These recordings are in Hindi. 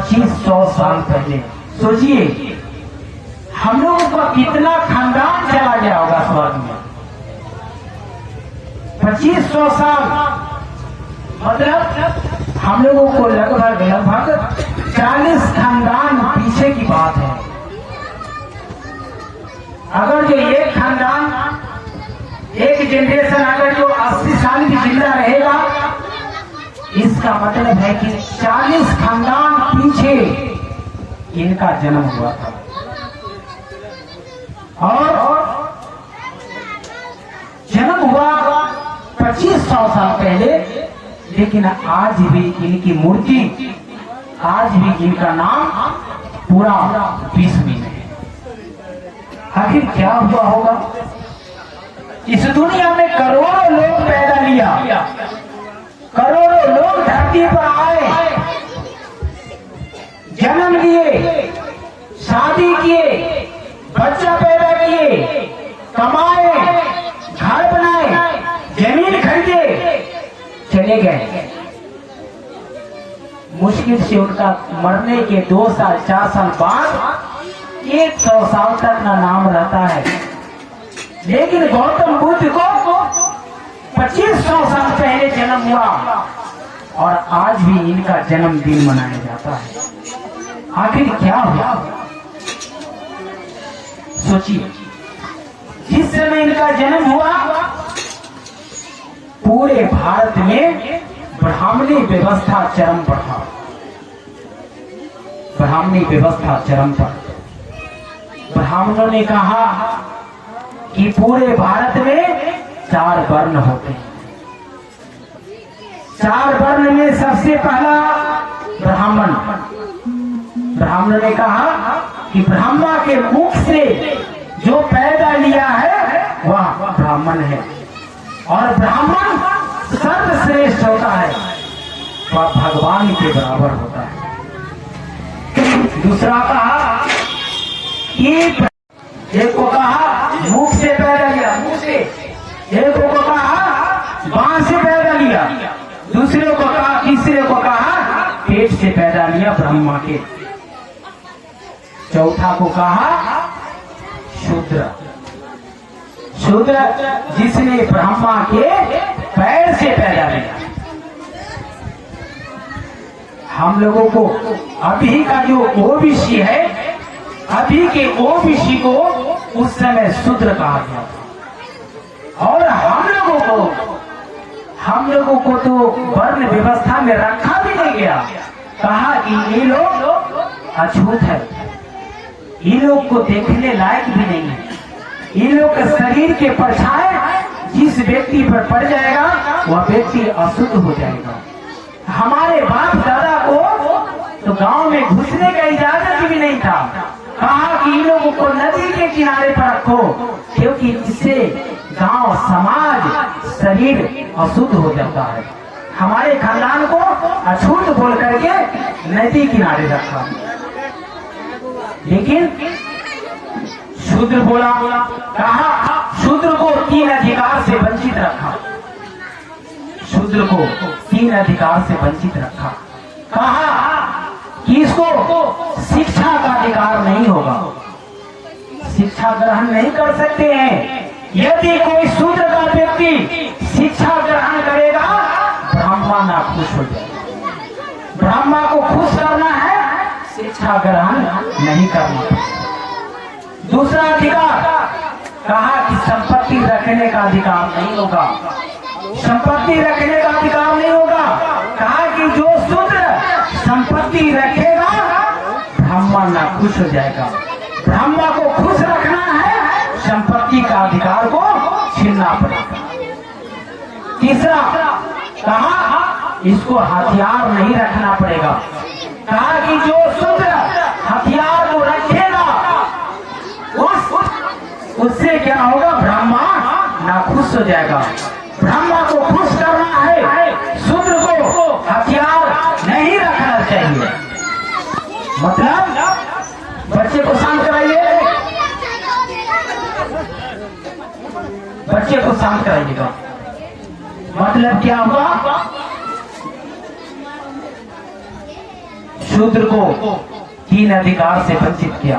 2500 साल पहले। सोचिए हम लोगों का कितना खानदान चला गया होगा स्वर्ग में। 2500 साल मतलब हम लोगों को लगभग 40 खानदान पीछे की बात है। अगर जो एक खानदान, एक जनरेशन अगर जो 80 साल की जिंदा रहेगा, इसका मतलब है कि 40 खानदान पीछे इनका जन्म हुआ था। और जन्म हुआ 2500 साल पहले, लेकिन आज भी इनकी मूर्ति, आज भी इनका नाम पूरा विश्व में है। आखिर क्या हुआ होगा? इस दुनिया में करोड़ों लोग पैदा लिया, करोड़ों लोग धरती पर आए, जन्म लिए, शादी किए, बच्चा पैदा किए, कमाए, घर बनाए, जमीन खरीदे, चले गए। मुश्किल से उनका मरने के 2 साल 4 साल बाद 100 साल तक ना नाम रहता है। लेकिन गौतम बुद्ध को 2500 साल पहले जन्म हुआ और आज भी इनका जन्मदिन मनाया जाता है। आखिर क्या हुआ? सोचिए, जिस समय इनका जन्म हुआ पूरे भारत में ब्राह्मणी व्यवस्था चरम पर था। ब्राह्मणी व्यवस्था चरम पर। ब्राह्मणों ने कहा कि पूरे भारत में 4 वर्ण होते हैं। 4 वर्ण में सबसे पहला ब्राह्मण। ब्राह्मणों ने कहा कि ब्रह्मा के मुख से जो पैदा लिया है वह ब्राह्मण है, और ब्राह्मण सर्वश्रेष्ठ होता है, वह भगवान के बराबर होता है। दूसरा कहा कि एक को कहा मुख से पैदा लिया, मुख से। एक को कहा बांह से पैदा लिया, दूसरे को कहा, तीसरे को कहा पेट से पैदा लिया ब्रह्मा के। चौथा को कहा शूद्र। शूद्र जिसने ब्रह्मा के पैर से पैदा लिया। हम लोगों को अभी का जो ओबीसी है, अभी के ओबीसी को उस समय शूद्र कहा गया था। और हम लोगों को तो वर्ण व्यवस्था में रखा भी नहीं गया। कहा कि ये लोग अछूत है, ये लोग को देखने लायक भी नहीं है। ये लोग के शरीर के परछाई जिस व्यक्ति पर पड़ जाएगा वह व्यक्ति अशुद्ध हो जाएगा। हमारे बाप दादा को तो गांव में घुसने का इजाजत भी नहीं था। कहा कि इन लोगों को नदी के किनारे पर रखो, क्योंकि इससे गांव, समाज, शरीर अशुद्ध हो जाता है। हमारे खानदान को अछूत बोल करके नदी किनारे रखा। लेकिन शूद्र बोला, कहा शूद्र को 3 अधिकार से वंचित रखा। शूद्र को 3 अधिकार से वंचित रखा। कहा कि इसको शिक्षा का अधिकार नहीं होगा, शिक्षा ग्रहण नहीं कर सकते हैं। यदि कोई शूद्र का व्यक्ति शिक्षा ग्रहण करेगा, ब्राह्मण नाखुश हो जाएगा। ब्राह्मण को खुश करना है, शिक्षा ग्रहण नहीं करना। दूसरा अधिकार, कहा कि संपत्ति रखने का अधिकार नहीं होगा, संपत्ति रखने का अधिकार नहीं होगा। कहा कि जो शूद्र संपत्ति रखेगा ब्राह्मण नाखुश हो जाएगा। ब्राह्मण को खुश रखना है, संपत्ति का अधिकार को छीनना पड़ेगा। तीसरा, कहा इसको हथियार नहीं रखना पड़ेगा। कहा कि जो शूद्र हथियार को रखेगा उससे क्या होगा, ब्राह्मण नाखुश हो जाएगा। ब्राह्मण को खुश करना है, शूद्र को हथियार नहीं रखना चाहिए। मतलब बच्चे को शांत कराइए, बच्चे को शांत कराइएगा। मतलब क्या हुआ, शूद्र को 3 अधिकार से वंचित किया।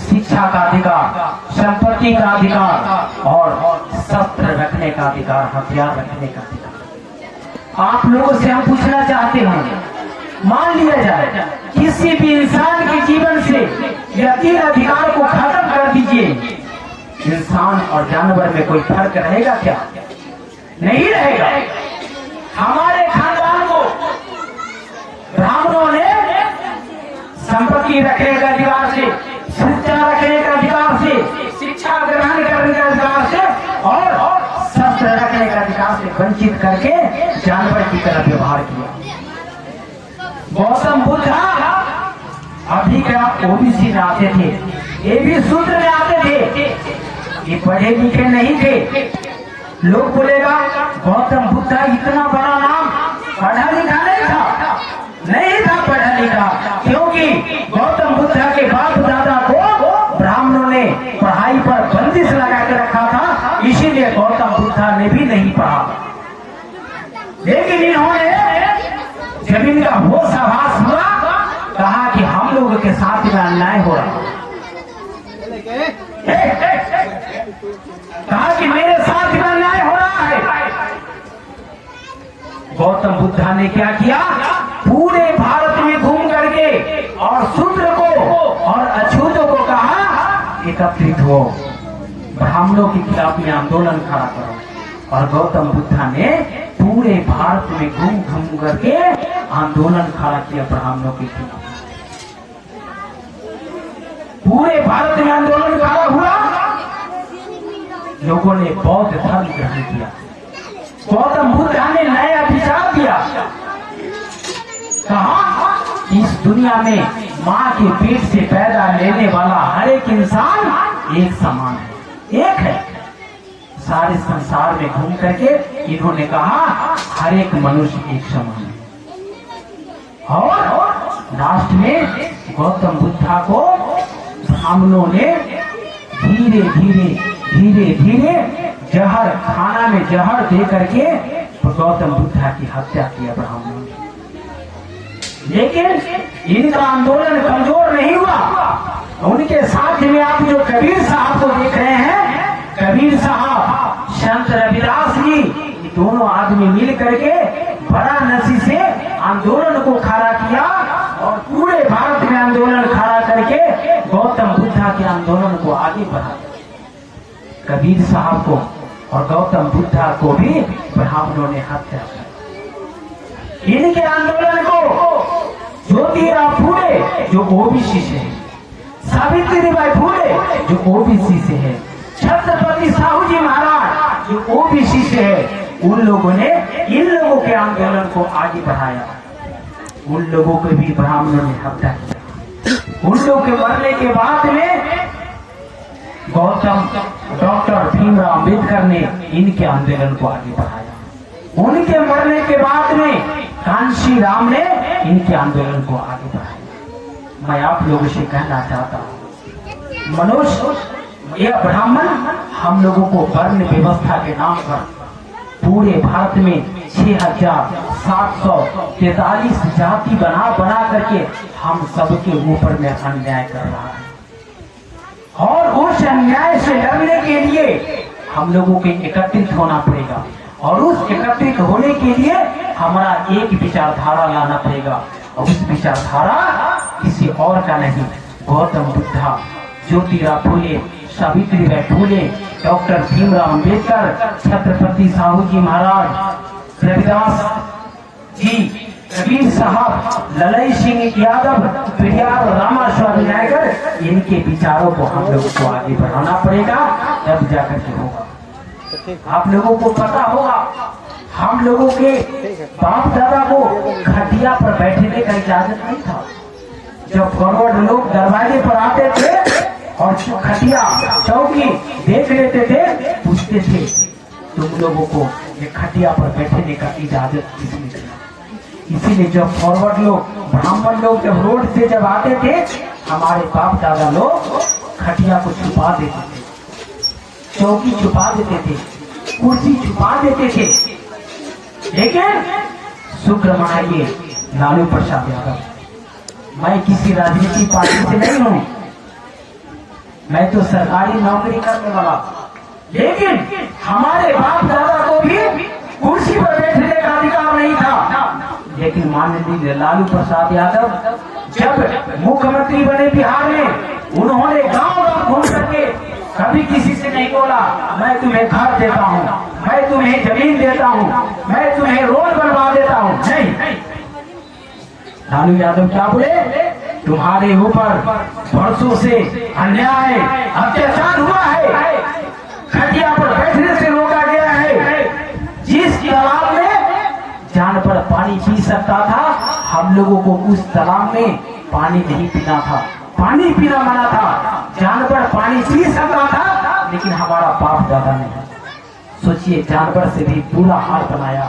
शिक्षा का अधिकार, संपत्ति का अधिकार और शस्त्र रखने का अधिकार, हथियार रखने का अधिकार। आप लोगों से हम पूछना चाहते हैं, मान लिया जाए किसी भी इंसान के जीवन से यह 3 अधिकार को खत्म कर दीजिए, इंसान और जानवर में कोई फर्क रहेगा क्या? नहीं रहेगा। हमारे खानदान को ब्राह्मणों ने संपत्ति रखने का अधिकार से, शिक्षा रखने का अधिकार से, शिक्षा ग्रहण करने का अधिकार से और शस्त्र रखने का अधिकार से वंचित करके जानवर की तरह व्यवहार किया। गौतम बुद्ध अभी क्या ओबीसी में आते थे, ये भी शूद्र में आते थे, ये पढ़े लिखे नहीं थे। लोग बोलेगा गौतम बुद्ध इतना बड़ा नाम, पढ़ा लिखा नहीं था पढ़ा लिखा, क्योंकि गौतम बुद्ध के बाप दादा को ब्राह्मणों ने पढ़ाई पर बंदिश लगा के रखा था, इसीलिए गौतम बुद्ध ने भी नहीं पढ़ा। लेकिन इन्होंने जब इनका होश आभास हुआ, कहा कि हम लोगों के साथ में अन्याय हो रहा है, कहा कि मेरे साथ में अन्याय हो रहा है। गौतम बुद्ध ने क्या किया? पूरे भारत में घूम करके और शूद्र को और अछूतों को कहा एकत्रित हो, ब्राह्मणों के खिलाफ में आंदोलन खड़ा करो। और गौतम बुद्ध ने पूरे भारत में घूम घूम करके आंदोलन खड़ा किया ब्राह्मणों के खिलाफ। पूरे भारत में आंदोलन खड़ा हुआ, लोगों ने बौद्ध धर्म ग्रहण किया। गौतम बुद्ध ने नया विचार दिया, कहा इस दुनिया में माँ के पेट से पैदा लेने वाला हर एक इंसान एक समान है, एक है। सारे संसार में घूम करके इन्होंने कहा हर एक मनुष्य एक समान है। और लास्ट में गौतम बुद्ध को ब्राह्मणों ने धीरे धीरे जहर, खाना में जहर दे करके गौतम बुद्ध की हत्या किया ब्राह्मणों ने। लेकिन इनका आंदोलन कमजोर नहीं हुआ। उनके साथ में आप जो कबीर साहब को देख रहे हैं, कबीर साहब, संत रविदास जी, दोनों आदमी मिल करके बड़ा नसी से आंदोलन को खड़ा किया और पूरे भारत में आंदोलन खड़ा करके गौतम बुद्ध के आंदोलन को आगे बढ़ाया। कबीर साहब को और गौतम बुद्ध को भी ब्राह्मणों ने हत्या की। इनके आंदोलन को ज्योतिराव फूले जो ओबीसी से है, सावित्रीबाई फूले जो ओबीसी से है, छत्रपति साहू जी महाराज जो ओबीसी से है, उन लोगों ने इन लोगों के आंदोलन को आगे बढ़ाया। उन लोगों को भी ब्राह्मणों ने हत्या किया। उन लोगों के मरने के बाद में गौतम डॉक्टर भीमराव अम्बेडकर ने इनके आंदोलन को आगे बढ़ाया। उनके मरने के बाद में कांशी राम ने इनके आंदोलन को आगे बढ़ाया। मैं आप लोगों से कहना चाहता हूँ, मनुष्य या ब्राह्मण हम लोगों को वर्ण व्यवस्था के नाम पर पूरे भारत में 6743 जाति बना करके हम सबके ऊपर में अन्याय कर रहा है। और उस अन्याय से लड़ने के लिए हम लोगों को एकत्रित होना पड़ेगा, और उस एकत्रित होने के लिए हमारा एक विचारधारा लाना पड़ेगा, और उस विचारधारा किसी और का नहीं, गौतम बुद्ध, ज्योतिराव फूले, सावित्रीबाई फूले, डॉक्टर भीमराव अम्बेडकर, छत्रपति साहू जी महाराज, रविदास जी, कबीर साहब, ललई सिंह यादव, पेरियार रामास्वामी नायकर, इनके विचारों को हम लोगों को आगे बढ़ाना पड़ेगा, तब जाकर के होगा। आप लोगों को पता होगा, हम लोगों के बाप दादा को खटिया पर बैठने का इजाजत नहीं था। जब फॉरवर्ड लोग दरवाजे पर आते थे और खटिया चौकी देख लेते थे, पूछते थे तुम लोगों को ये खटिया पर बैठने का इजाजत किसने दिया? इसीलिए जब फॉरवर्ड लोग, ब्राह्मण लोग जब रोड से जब आते थे, हमारे बाप दादा लोग खटिया को छुपा देते थे, चौकी छुपा देते थे, कुर्सी छुपा देते थे। लेकिन शुक्र मनाइए लालू प्रसाद यादव, मैं किसी राजनीतिक पार्टी से नहीं हूं, मैं तो सरकारी नौकरी करने वाला, लेकिन हमारे बाप दादा को भी कुर्सी पर बैठने का अधिकार नहीं था। लेकिन माननीय लालू प्रसाद यादव जब मुख्यमंत्री बने बिहार में, उन्होंने गांव-गांव घूम करके कभी किसी से नहीं बोला मैं तुम्हें घर देता हूं, मैं तुम्हें जमीन देता हूं, मैं तुम्हें रोड बनवा देता हूं। नहीं, लालू यादव क्या बोले, तुम्हारे ऊपर वर्षों से अन्याय अत्याचार हुआ है, खटिया पर बैठने से रोका गया है। जिस तालाब में जानवर पानी पी सकता था, हम लोगों को उस तालाब में पानी नहीं पीना था, पानी पीना मना था। जानवर पानी पी सकता था, लेकिन हमारा बाप दादा नहीं। सोचिए, जानवर से भी बुरा हाल बनाया।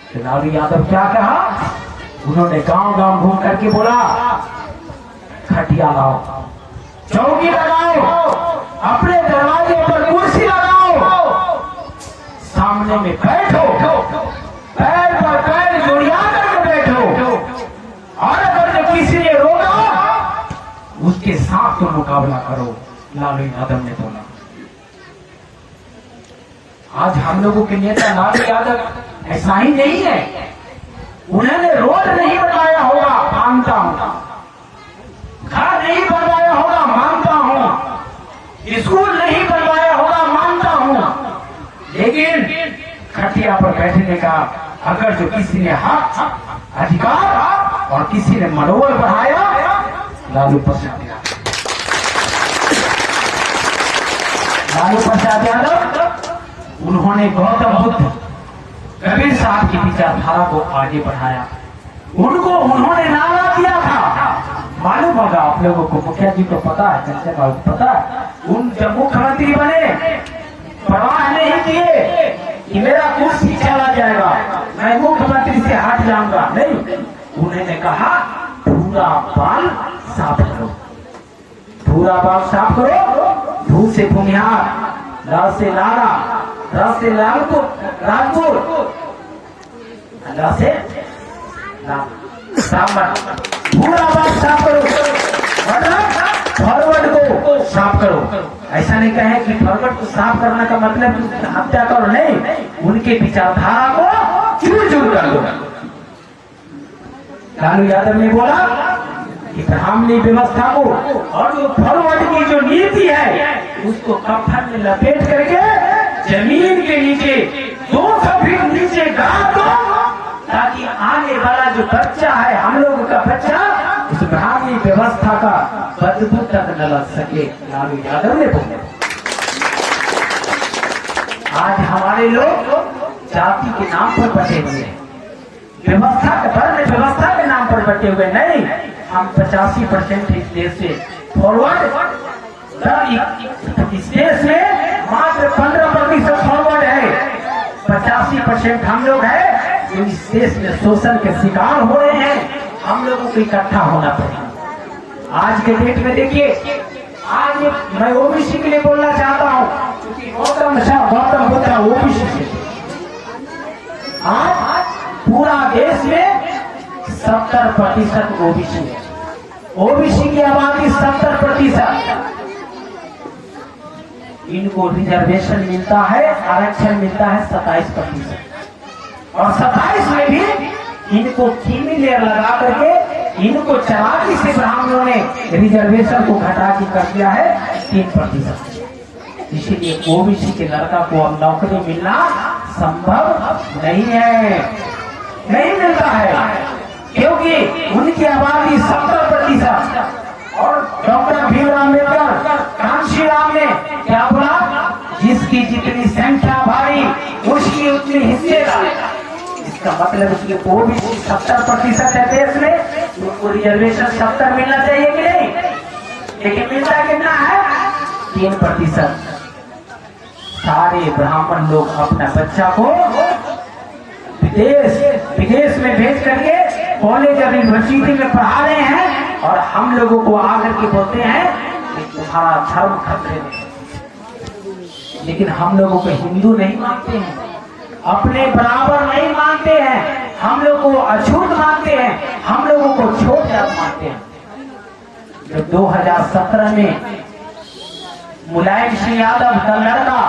तो लालू यादव क्या कहा, उन्होंने गांव-गांव घूम करके बोला खटिया लाओ, चौकी लगाओ, अपने दरवाजे पर कुर्सी लगाओ, सामने में बैठो, पैर पर पैर जोड़िया करके बैठो, और अगर जो किसी ने रोका उसके साथ तो मुकाबला करो। लालू यादव ने बोला। आज हम लोगों के नेता लालू यादव ऐसा ही नहीं है। उन्होंने रोड नहीं बनवाया होगा, मानता हूं, घर नहीं बनवाया होगा, मानता हूं, स्कूल नहीं बनवाया होगा, मानता हूं, लेकिन खटिया पर बैठने का अगर जो किसी ने हक, अधिकार और किसी ने मनोबल बढ़ाया, लालू प्रसाद यादव। लालू प्रसाद यादव उन्होंने गौतम बुद्ध कबीर साहब की विचारधारा को आगे बढ़ाया। उन्होंने नारा दिया था, मालूम होगा आप लोगों को, मुखिया जी को पता है, चंचल बाबू को पता है। उन जब मुख्यमंत्री बने, परवाह नहीं किए कि मेरा कुर्सी चला जाएगा, मैं मुख्यमंत्री से हट जाऊंगा, नहीं। उन्होंने कहा पूरा बाल साफ करो, पूरा बाल साफ करो, धू से भूमिहार, ला से लाला, रा से लालपुर, राजपुर, ला से ब्राह्मण, पूरा बाल साफ करो, फॉरवर्ड को साफ करो। ऐसा नहीं कहे कि फॉरवर्ड को साफ करने का मतलब हत्या करो, नहीं, उनके विचारधारा को चूर-चूर कर दो। लालू यादव ने बोला कि ब्राह्मणी व्यवस्था को और जो फॉरवर्ड की जो नीति है उसको कफन में लपेट करके जमीन के नीचे 200 फीट नीचे गाड़ दो, ताकि आने वाला जो बच्चा है, हम लोगों का बच्चा, उस ब्राह्मणी व्यवस्था का बदबू तक न लग सके। लालू यादव ने बोले। आज हमारे लोग जाति के नाम पर बटे हुए हैं, व्यवस्था के नाम पर बटे हुए नहीं। हम 85% इस देश से फॉरवर्ड, इस देश में मात्र 15% फॉरवर्ड है, 85% हम लोग हैं जो इस देश में शोषण के शिकार हो रहे हैं। हम लोगों को इकट्ठा होना पड़ेगा। आज के डेट में देखिए, आज मैं ओबीसी के लिए बोलना चाहता हूँ, क्योंकि गौतम बुद्ध ओबीसी से, आज पूरा देश में 70% ओबीसी है। ओबीसी की आबादी 70%। इनको रिजर्वेशन मिलता है, आरक्षण मिलता है 27%, और 27 में भी इनको कीमी लेयर लगा करके इनको चालाकी से ब्राह्मणों ने रिजर्वेशन को घटा के कर दिया है 3%। इसीलिए ओबीसी के लड़का को अब नौकरी मिलना संभव नहीं है, नहीं मिलता है, क्योंकि उनकी आबादी 70%। और डॉक्टर भीमराव अम्बेडकर, कांशीराम ने क्या बोला, जिसकी जितनी संख्या भारी उसकी उतनी हिस्सेदारी। इसका मतलब इसलिए वो भी 70% है देश में, उनको रिजर्वेशन 70 मिलना चाहिए कि नहीं, लेकिन मिलता कितना है, 3%। सारे ब्राह्मण लोग अपना बच्चा को विदेश में भेज करके कॉलेज और यूनिवर्सिटी में पढ़ा रहे हैं, और हम लोगों को आकर के बोलते हैं कि तुम्हारा धर्म खतरे में है। लेकिन हम लोगों को हिंदू नहीं मानते हैं, अपने बराबर नहीं मानते हैं। हम लोग को अछूत मानते हैं, हम लोगों को छोट जात मानते हैं। जब 2017 में मुलायम सिंह यादव का लड़का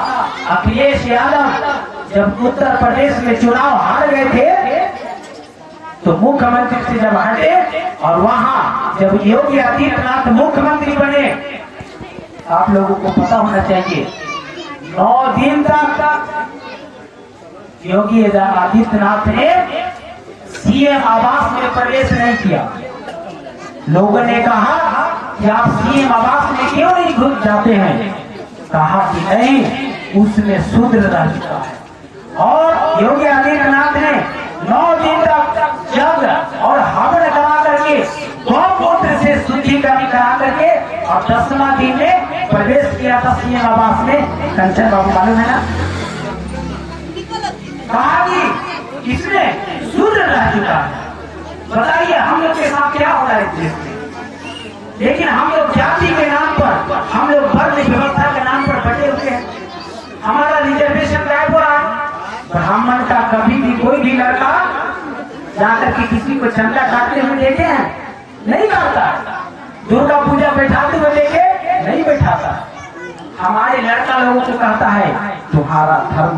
अखिलेश यादव जब उत्तर प्रदेश में चुनाव हार गए थे, तो मुख्यमंत्री से जब हटे और वहां जब योगी आदित्यनाथ मुख्यमंत्री बने, आप लोगों को पता होना चाहिए 9 दिन तक योगी आदित्यनाथ ने सीएम आवास में प्रवेश नहीं किया। लोगों ने कहा कि आप सीएम आवास में क्यों नहीं घुस जाते हैं? कहा कि नहीं, उसमें शूद्र रह चुका है। और योगी आदित्यनाथ ने 9 दिन तक जग और हवन करा करके गौमूत्र से शुद्धिकरण करा करके और 10वां दिन में प्रवेश किया था सीएम आवास में। कंचन बाबू मालूम है ना? कहा कि इसमें शूद्र रह चुका है। बताइए हम लोग के साथ क्या हो रहा है देश में? लेकिन हम लोग जाति के नाम पर, हम लोग वर्ण व्यवस्था के नाम पर बटे हुए हैं। हमारा रिजर्वेशन गायब हो रहा है। ब्राह्मण का कभी भी कोई भी लड़का जाकर के किसी को चंदा काटते हुए देखे हैं? नहीं काटता। दुर्गा पूजा बैठाते हुए देखे? नहीं बैठाता। हमारे लड़का लोगों को कहता है तुम्हारा धर्म